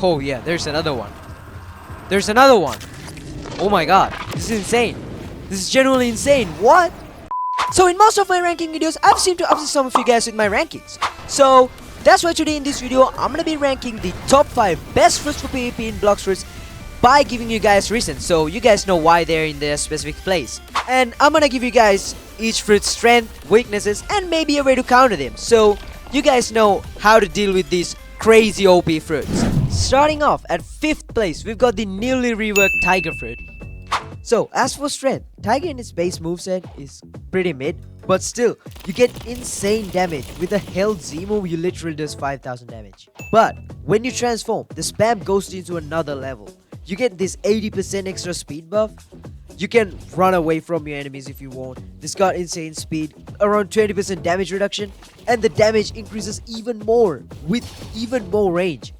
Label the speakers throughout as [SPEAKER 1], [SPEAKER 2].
[SPEAKER 1] Oh yeah, there's another one. There's another one. Oh my god, this is insane. This is genuinely insane. What? So in most of my ranking videos, I've seemed to upset some of you guys with my rankings. So that's why today in this video, I'm gonna be ranking the top 5 best fruits for PvP in Blox fruits by giving you guys reasons, so you guys know why they're in their specific place. And I'm gonna give you guys each fruit's strength, weaknesses, and maybe a way to counter them, so you guys know how to deal with these crazy OP fruits. Starting off at 5th place, we've got the newly reworked Tiger fruit. So as for strength, Tiger in its base moveset is pretty mid, but still, you get insane damage. With a held Z move, you literally does 5000 damage. But when you transform, the spam goes into another level. You get this 80% extra speed buff. You can run away from your enemies if you want. This got insane speed, around 20% damage reduction, and the damage increases even more with even more range.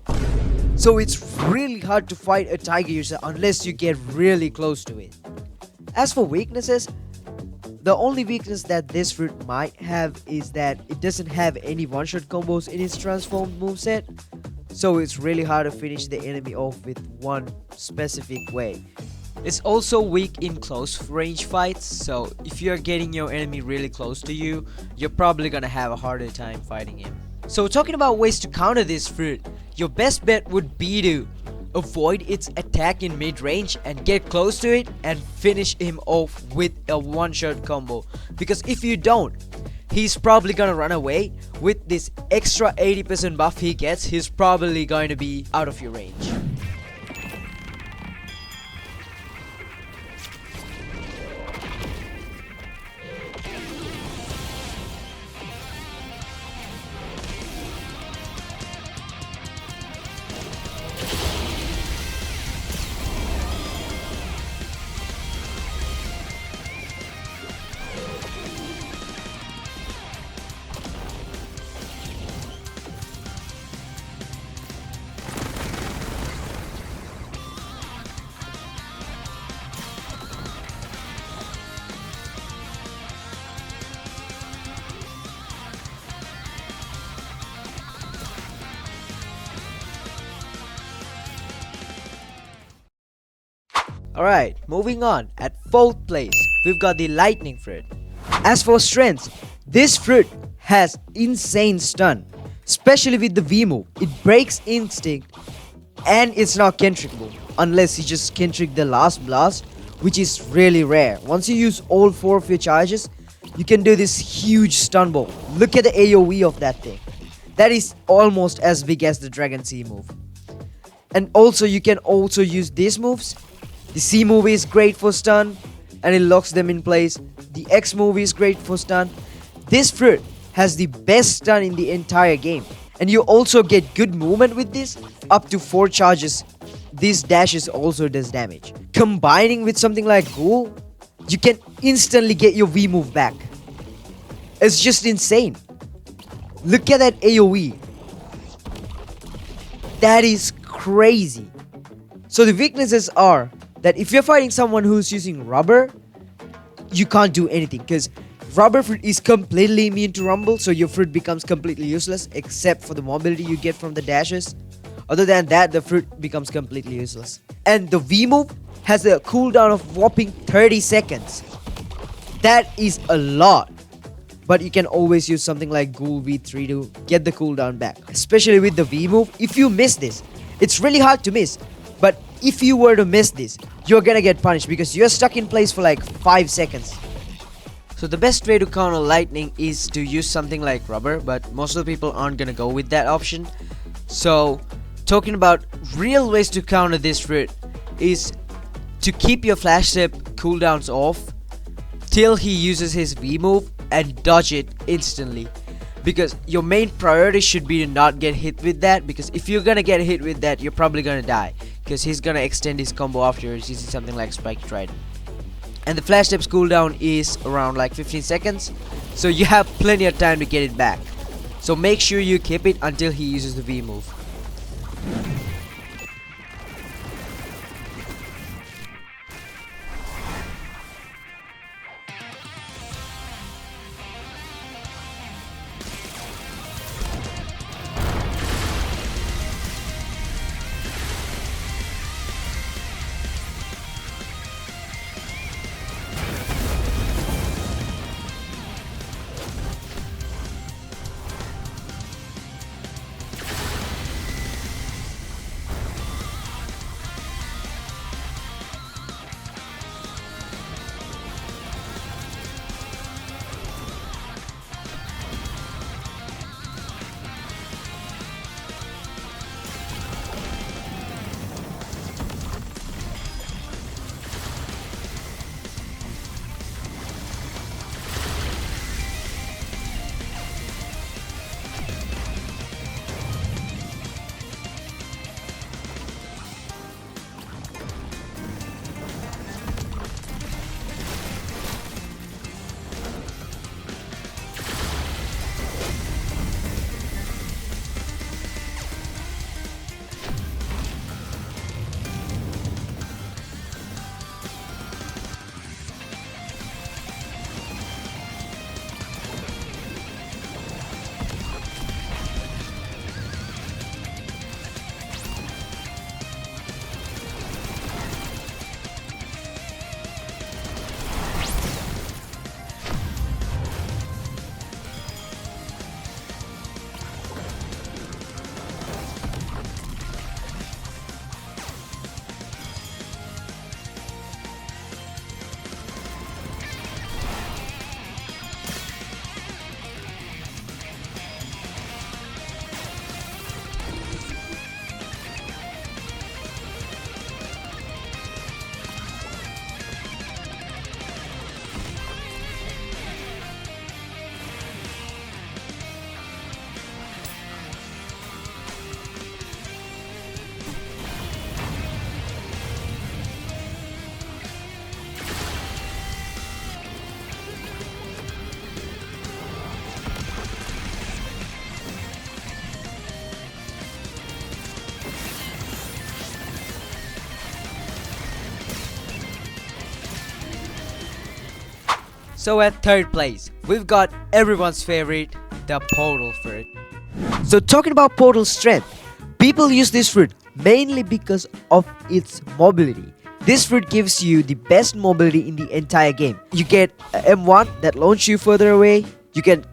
[SPEAKER 1] So it's really hard to fight a Tiger user unless you get really close to it. As for weaknesses, the only weakness that this fruit might have is that it doesn't have any one-shot combos in its transformed moveset. So it's really hard to finish the enemy off with one specific way. It's also weak in close range fights, so if you're getting your enemy really close to you, you're probably gonna have a harder time fighting him. So talking about ways to counter this fruit, your best bet would be to avoid its attack in mid-range and get close to it and finish him off with a one-shot combo. Because if you don't, he's probably gonna run away. With this extra 80% buff he gets, he's probably going to be out of your range. Alright, moving on. At 4th place, we've got the lightning fruit. As for strengths, this fruit has insane stun, especially with the V move. It breaks instinct and it's not kentrickable unless you just kentrick the last blast, which is really rare. Once you use all 4 of your charges, you can do this huge stun bomb. Look at the AoE of that thing. That is almost as big as the Dragon C move. And also you can also use these moves. The C move is great for stun and it locks them in place. The X move is great for stun. This fruit has the best stun in the entire game. And you also get good movement with this. Up to 4 charges, this dashes also does damage. Combining with something like Ghoul, you can instantly get your V move back. It's just insane. Look at that AoE. That is crazy. So the weaknesses are that if you're fighting someone who's using rubber, you can't do anything because rubber fruit is completely immune to rumble, so your fruit becomes completely useless except for the mobility you get from the dashes. Other than that, the fruit becomes completely useless. And the V move has a cooldown of whopping 30 seconds. That is a lot. But you can always use something like Ghoul V3 to get the cooldown back. Especially with the V move, if you miss this, it's really hard to miss. But if you were to miss this, you're gonna get punished because you're stuck in place for like 5 seconds. So the best way to counter lightning is to use something like rubber, but most of the people aren't gonna go with that option. So talking about real ways to counter this fruit is to keep your flash step cooldowns off till he uses his V move and dodge it instantly. Because your main priority should be to not get hit with that, because if you're gonna get hit with that, you're probably gonna die. Because he's gonna extend his combo afterwards using something like Spike Trident. And the flash steps cooldown is around like 15 seconds. So you have plenty of time to get it back. So make sure you keep it until he uses the V move. So at third place, we've got everyone's favorite, the portal fruit. So talking about portal strength, people use this fruit mainly because of its mobility. This fruit gives you the best mobility in the entire game. You get a M1 that launches you further away. You can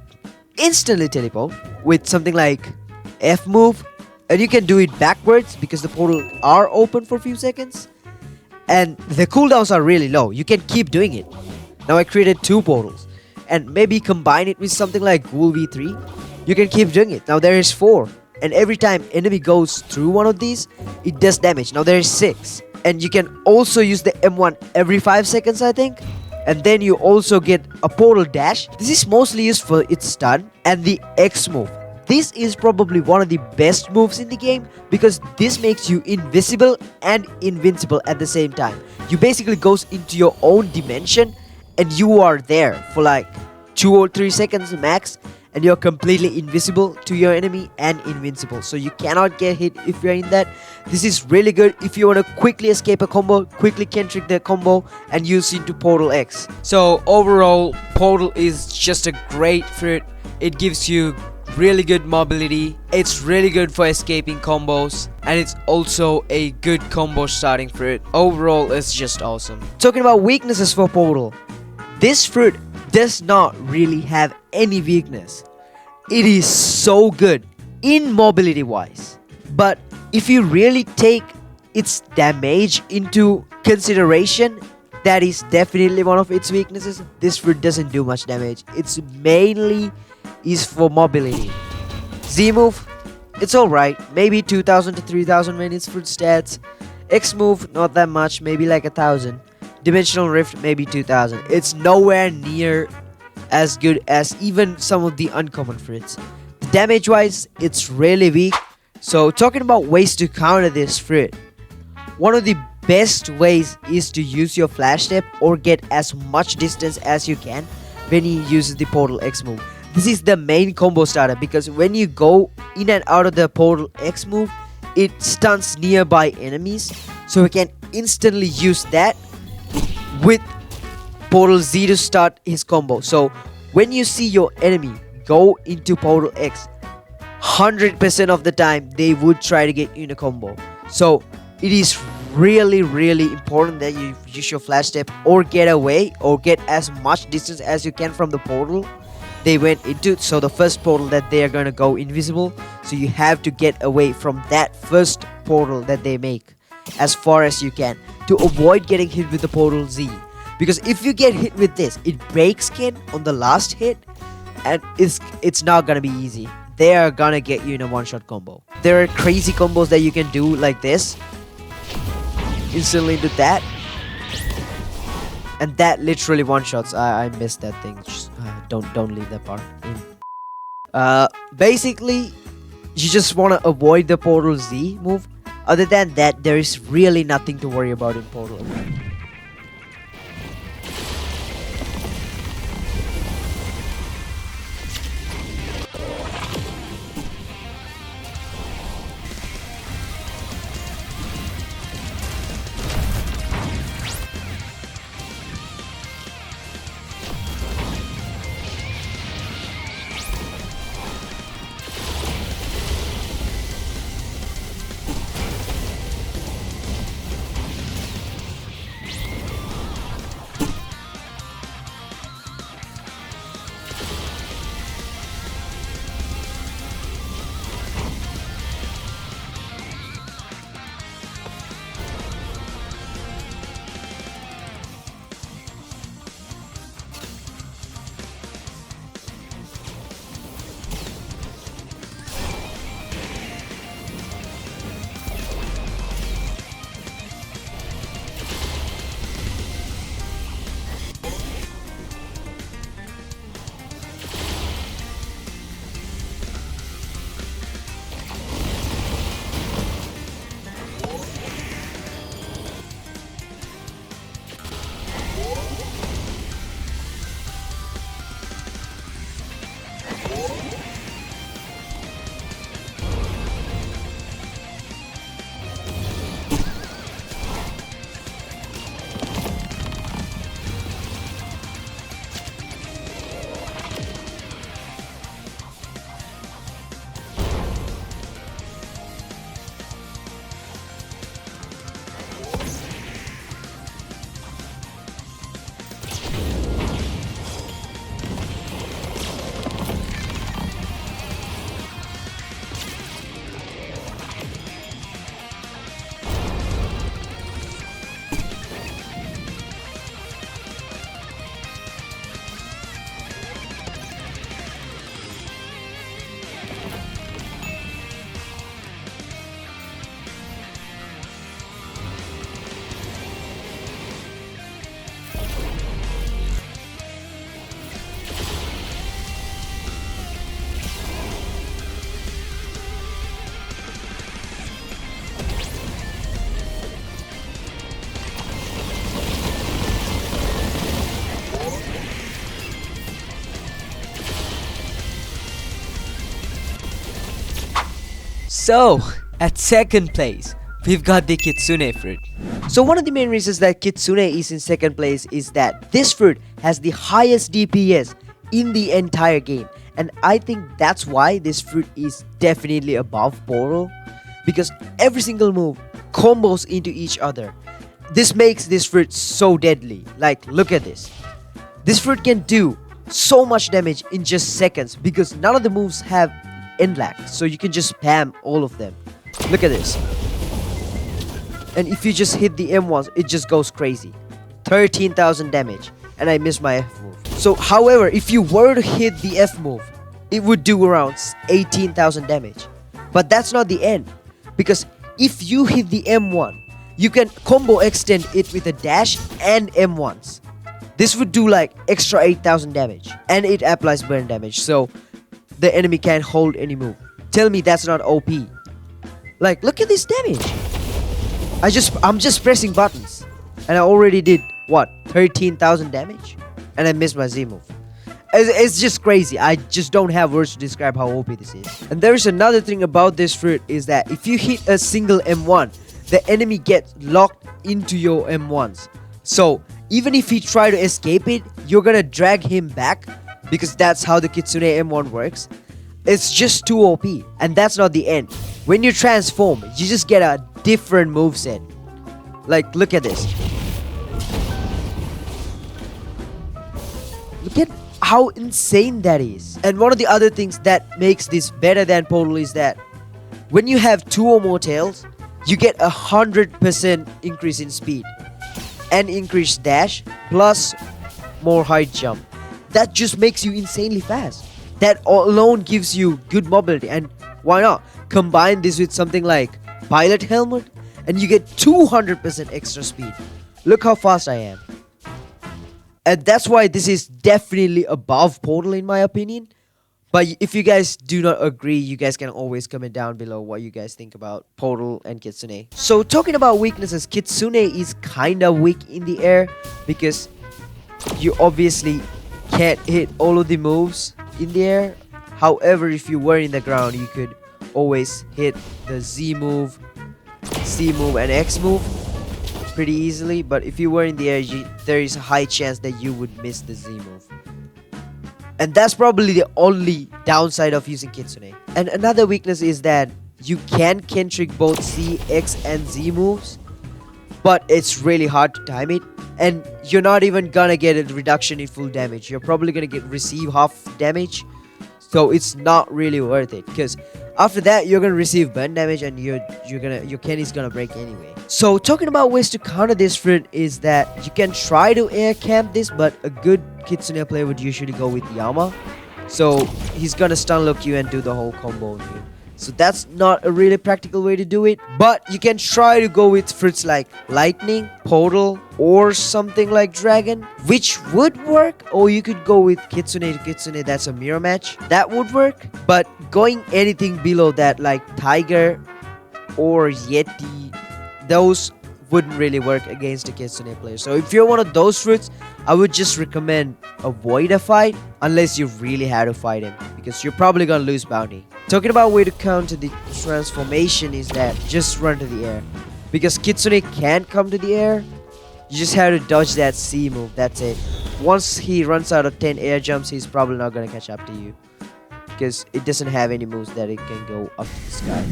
[SPEAKER 1] instantly teleport with something like F move, and you can do it backwards because the portal are open for a few seconds, and the cooldowns are really low. You can keep doing it. Now I created 2 portals, and maybe combine it with something like Ghoul V3. You can keep doing it. Now there is 4, and every time enemy goes through one of these, it does damage. Now there is 6, and you can also use the M1 every 5 seconds, I think. And then you also get a portal dash. This is mostly used for its stun and the X move. This is probably one of the best moves in the game because this makes you invisible and invincible at the same time. You basically goes into your own dimension and you are there for like 2 or 3 seconds max, and you're completely invisible to your enemy and invincible, so you cannot get hit if you're in that. This is really good if you want to quickly escape a combo, quickly can trick the combo and use into Portal X. So overall, Portal is just a great fruit. It gives you really good mobility, it's really good for escaping combos, and it's also a good combo starting fruit. Overall, it's just awesome. Talking about weaknesses for Portal, this fruit does not really have any weakness. It is so good in mobility wise, but if you really take its damage into consideration, that is definitely one of its weaknesses. This fruit doesn't do much damage. It's mainly is for mobility. Z move, it's alright, maybe 2000 to 3000 when it's fruit stats. X move, not that much, maybe like 1000. Dimensional Rift, maybe 2000. It's nowhere near as good as even some of the uncommon fruits. Damage wise, it's really weak. So talking about ways to counter this fruit, one of the best ways is to use your flash step or get as much distance as you can when he uses the Portal X move. This is the main combo starter because when you go in and out of the Portal X move, it stuns nearby enemies, so we can instantly use that with Portal Z to start his combo. So when you see your enemy go into Portal X, 100% of the time they would try to get you in a combo. So it is really important that you use your flash step or get away or get as much distance as you can from the portal they went into. So the first portal that they are going to go invisible, so you have to get away from that first portal that they make as far as you can to avoid getting hit with the Portal Z, because if you get hit with this, it breaks skin on the last hit and it's not gonna be easy. They are gonna get you in a one-shot combo. There are crazy combos that you can do like this, instantly into that, and that literally one-shots. I missed that thing. Just, don't leave that part in. Basically, you just want to avoid the Portal Z move. Other than that, there is really nothing to worry about in Portal. So, at second place, we've got the Kitsune fruit. So one of the main reasons that Kitsune is in second place is that this fruit has the highest DPS in the entire game. And I think that's why this fruit is definitely above Portal. Because every single move combos into each other. This makes this fruit so deadly. Like, look at this. This fruit can do so much damage in just seconds because none of the moves have end lag. So you can just spam all of them. Look at this. And if you just hit the M1s, it just goes crazy. 13,000 damage. And I missed my F move. So, however, if you were to hit the F move, it would do around 18,000 damage. But that's not the end. Because if you hit the M1, you can combo extend it with a dash and M1s. This would do like extra 8,000 damage. And it applies burn damage. So, the enemy can't hold any move. Tell me that's not OP. Like, look at this damage. I'm just pressing buttons. And I already did, what, 13,000 damage? And I missed my Z move. It's just crazy. I just don't have words to describe how OP this is. And there is another thing about this fruit is that if you hit a single M1, the enemy gets locked into your M1s. So, even if he try to escape it, you're gonna drag him back because that's how the Kitsune M1 works. It's just too OP. And that's not the end. When you transform, you just get a different moveset. Like, look at this. Look at how insane that is. And one of the other things that makes this better than Portal is that when you have 2 or more tails, you get 100% increase in speed and increased dash plus more height jump. That just makes you insanely fast. That alone gives you good mobility. And why not combine this with something like pilot helmet and you get 200% extra speed. Look how fast I am. And that's why this is definitely above Portal in my opinion. But if you guys do not agree, you guys can always comment down below what you guys think about Portal and Kitsune. So talking about weaknesses, Kitsune is kinda weak in the air because you obviously can't hit all of the moves in the air. However, if you were in the ground, you could always hit the Z move, C move, and X move pretty easily. But if you were in the air, there is a high chance that you would miss the Z move. And that's probably the only downside of using Kitsune. And another weakness is that you can trick both C, X, and Z moves, but it's really hard to time it. And you're not even gonna get a reduction in full damage. You're probably gonna receive half damage. So it's not really worth it, because after that you're gonna receive burn damage and your Kenny's gonna break anyway. So talking about ways to counter this fruit is that you can try to air camp this, but a good Kitsune player would usually go with Yama. So he's gonna stun lock you and do the whole combo on you. So that's not a really practical way to do it. But you can try to go with fruits like Lightning, Portal, or something like Dragon, which would work. Or you could go with Kitsune to Kitsune, that's a mirror match. That would work. But going anything below that like Tiger or Yeti, those wouldn't really work against a Kitsune player. So if you're one of those fruits, I would just recommend avoid a fight unless you really had to fight him, because you're probably gonna lose bounty. Talking about way to counter the transformation is that just run to the air, because Kitsune can't come to the air. You just have to dodge that C move, that's it. Once he runs out of 10 air jumps, he's probably not gonna catch up to you, because it doesn't have any moves that it can go up to the sky.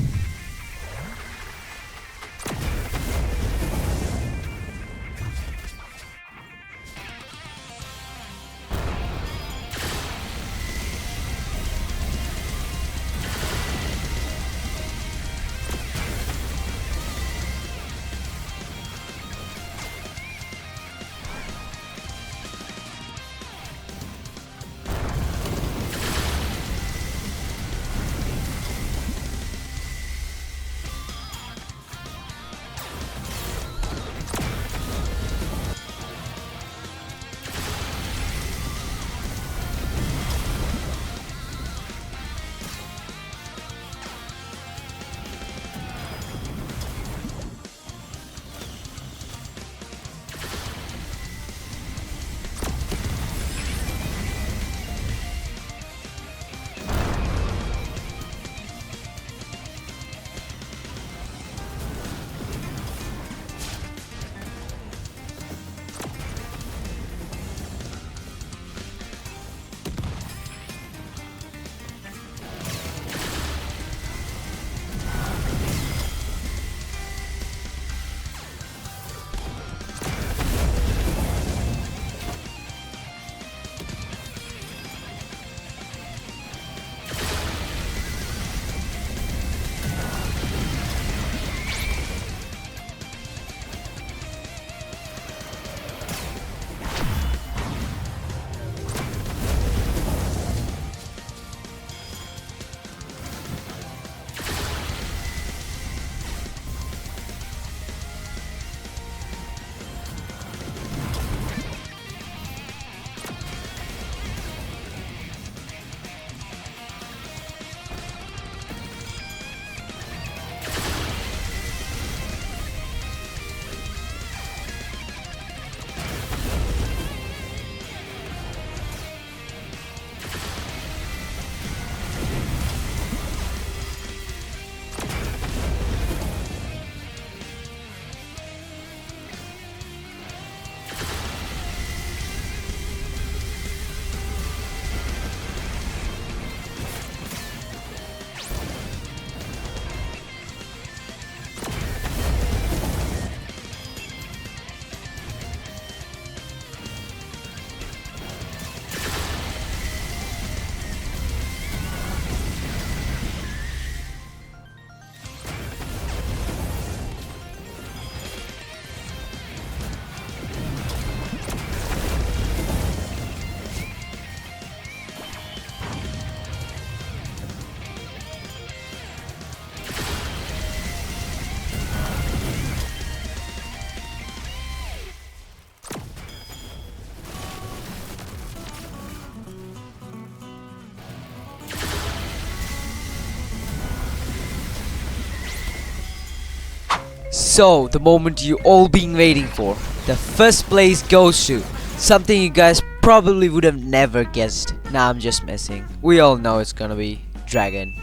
[SPEAKER 1] So, the moment you all been waiting for. The first place goes to something you guys probably would have never guessed. Nah, I'm just messing. We all know it's gonna be dragon.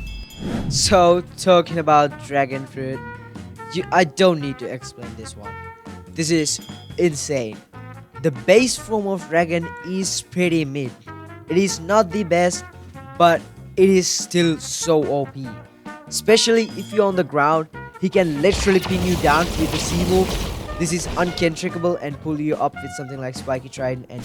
[SPEAKER 1] So, talking about dragon fruit, I don't need to explain this one. This is insane. The base form of dragon is pretty mid. It is not the best, but it is still so OP. Especially if you're on the ground, he can literally pin you down with the C move. This is uncantrickable and pull you up with something like Spiky Trident, and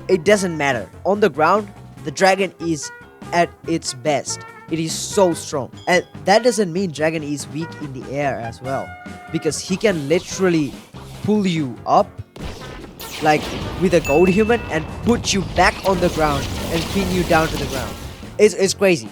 [SPEAKER 1] it doesn't matter. On the ground, the dragon is at its best. It is so strong. And that doesn't mean dragon is weak in the air as well, because he can literally pull you up like with a gold human and put you back on the ground and pin you down to the ground. It's crazy.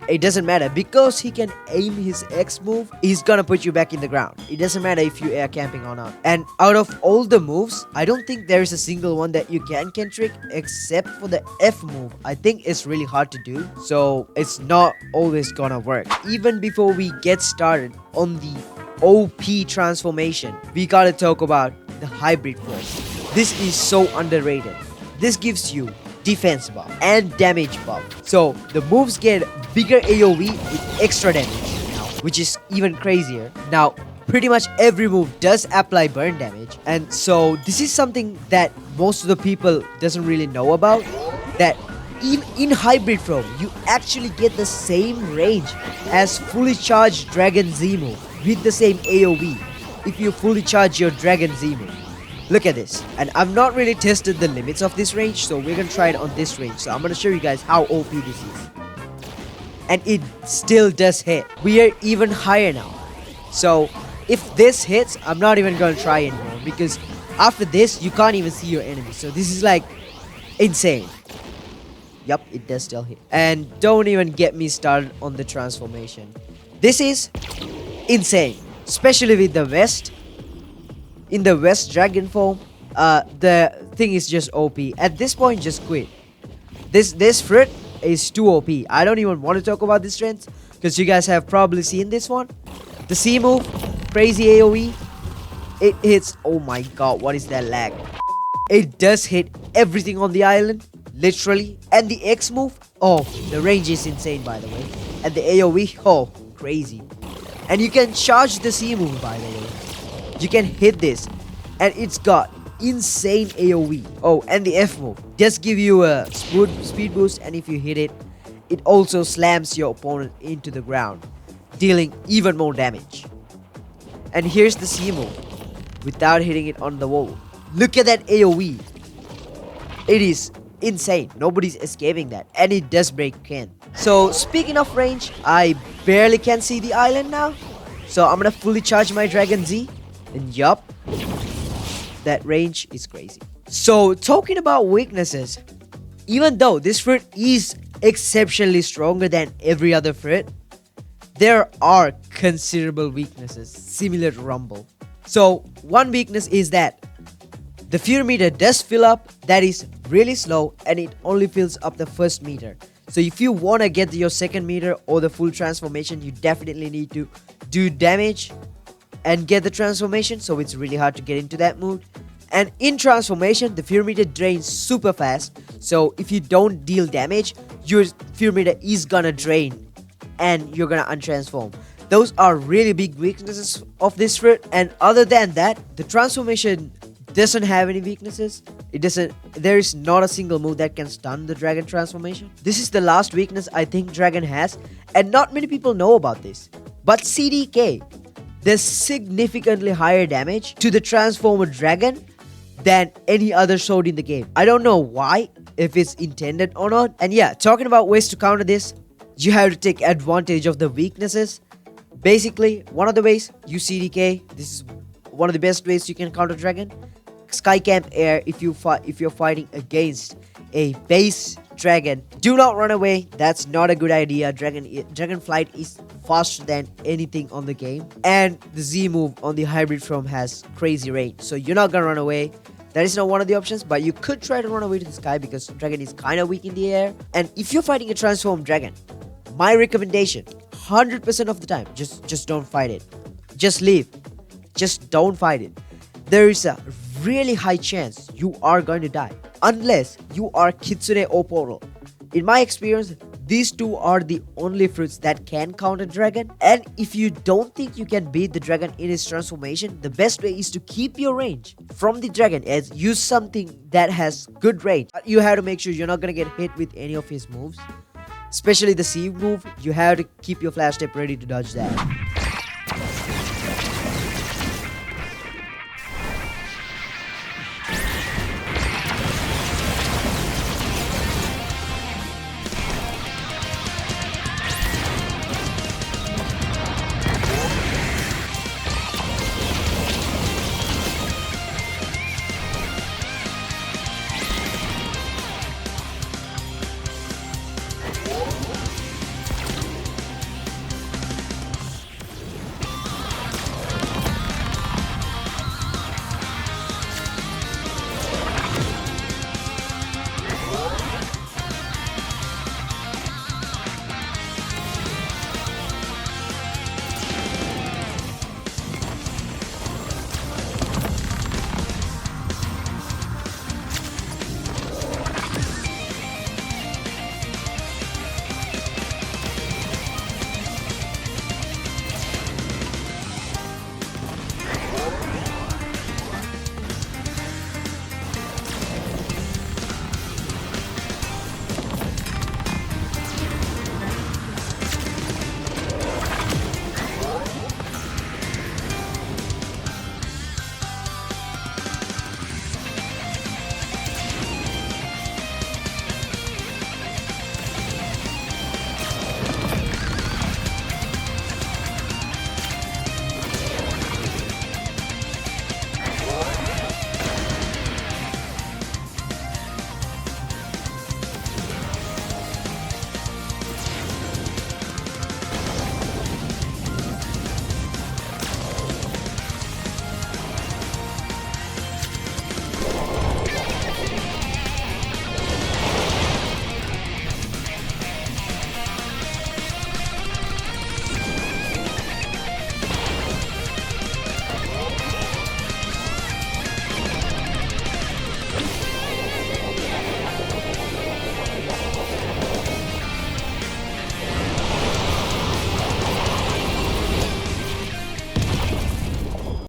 [SPEAKER 1] It doesn't matter, because he can aim his X move, he's gonna put you back in the ground. It doesn't matter if you air camping or not. And out of all the moves, I don't think there is a single one that you can trick except for the F move. I think it's really hard to do, so it's not always gonna work. Even before we get started on the OP transformation, we gotta talk about the hybrid first. This is so underrated. This gives you defense buff and damage buff. So the moves get bigger AoE with extra damage now, which is even crazier. Now, pretty much every move does apply burn damage, and so this is something that most of the people doesn't really know about, that in hybrid form, you actually get the same range as fully charged Dragon Z move with the same AoE if you fully charge your Dragon Z move. Look at this, and I've not really tested the limits of this range, so we're gonna try it on this range. So I'm gonna show you guys how OP this is, and it still does hit. We are even higher now, so if this hits, I'm not even gonna try anymore, because after this you can't even see your enemy. So this is like insane. Yup, it does still hit. And don't even get me started on the transformation. This is insane, especially with the West. In the West dragon form, the thing is just OP. At this point, just quit. This fruit is too OP. I don't even want to talk about the strengths, because you guys have probably seen this one. The C move, crazy AoE. It hits. Oh my god, what is that lag? It does hit everything on the island, literally. And the X move, oh, the range is insane, by the way. And the AoE, oh, crazy. And you can charge the C move, by the way. You can hit this, and it's got insane AoE. Oh, and the F move just give you a speed boost, and if you hit it, it also slams your opponent into the ground, dealing even more damage. And here's the C move without hitting it on the wall. Look at that AoE. It is insane. Nobody's escaping that, and it does break Ken. So speaking of range, I barely can see the island now, so I'm gonna fully charge my Dragon Z. And yup, that range is crazy. So talking about weaknesses, even though this fruit is exceptionally stronger than every other fruit, there are considerable weaknesses similar to Rumble. So one weakness is that the fury meter does fill up, that is really slow, and it only fills up the first meter. So if you want to get your second meter or the full transformation, you definitely need to do damage and get the transformation, so it's really hard to get into that mood. And in transformation, the fury meter drains super fast, so if you don't deal damage, your fury meter is gonna drain and you're gonna untransform. Those are really big weaknesses of this fruit. And other than that, the transformation doesn't have any weaknesses. There is not a single move that can stun the dragon transformation. This is the last weakness I think dragon has, and not many people know about this, but CDK. There's significantly higher damage to the transformer dragon than any other sword in the game. I don't know why, if it's intended or not. And yeah, talking about ways to counter this, you have to take advantage of the weaknesses. Basically, one of the ways, use CDK. This is one of the best ways you can counter dragon. Sky Camp Air if you're fighting against a base dragon. Do not run away. That's not a good idea. Dragon flight is faster than anything on the game, and the Z move on the hybrid form has crazy range, so you're not gonna run away. That is not one of the options, but you could try to run away to the sky, because dragon is kind of weak in the air. And if you're fighting a transformed dragon, my recommendation, 100% of the time, just don't fight it. Just leave. just don't fight it. There is a really high chance you are going to die unless you are Kitsune or Portal. In my experience, these two are the only fruits that can counter dragon, and if you don't think you can beat the dragon in its transformation, the best way is to keep your range from the dragon as use something that has good range. You have to make sure you're not gonna get hit with any of his moves, especially the sieve move. You have to keep your flash step ready to dodge that.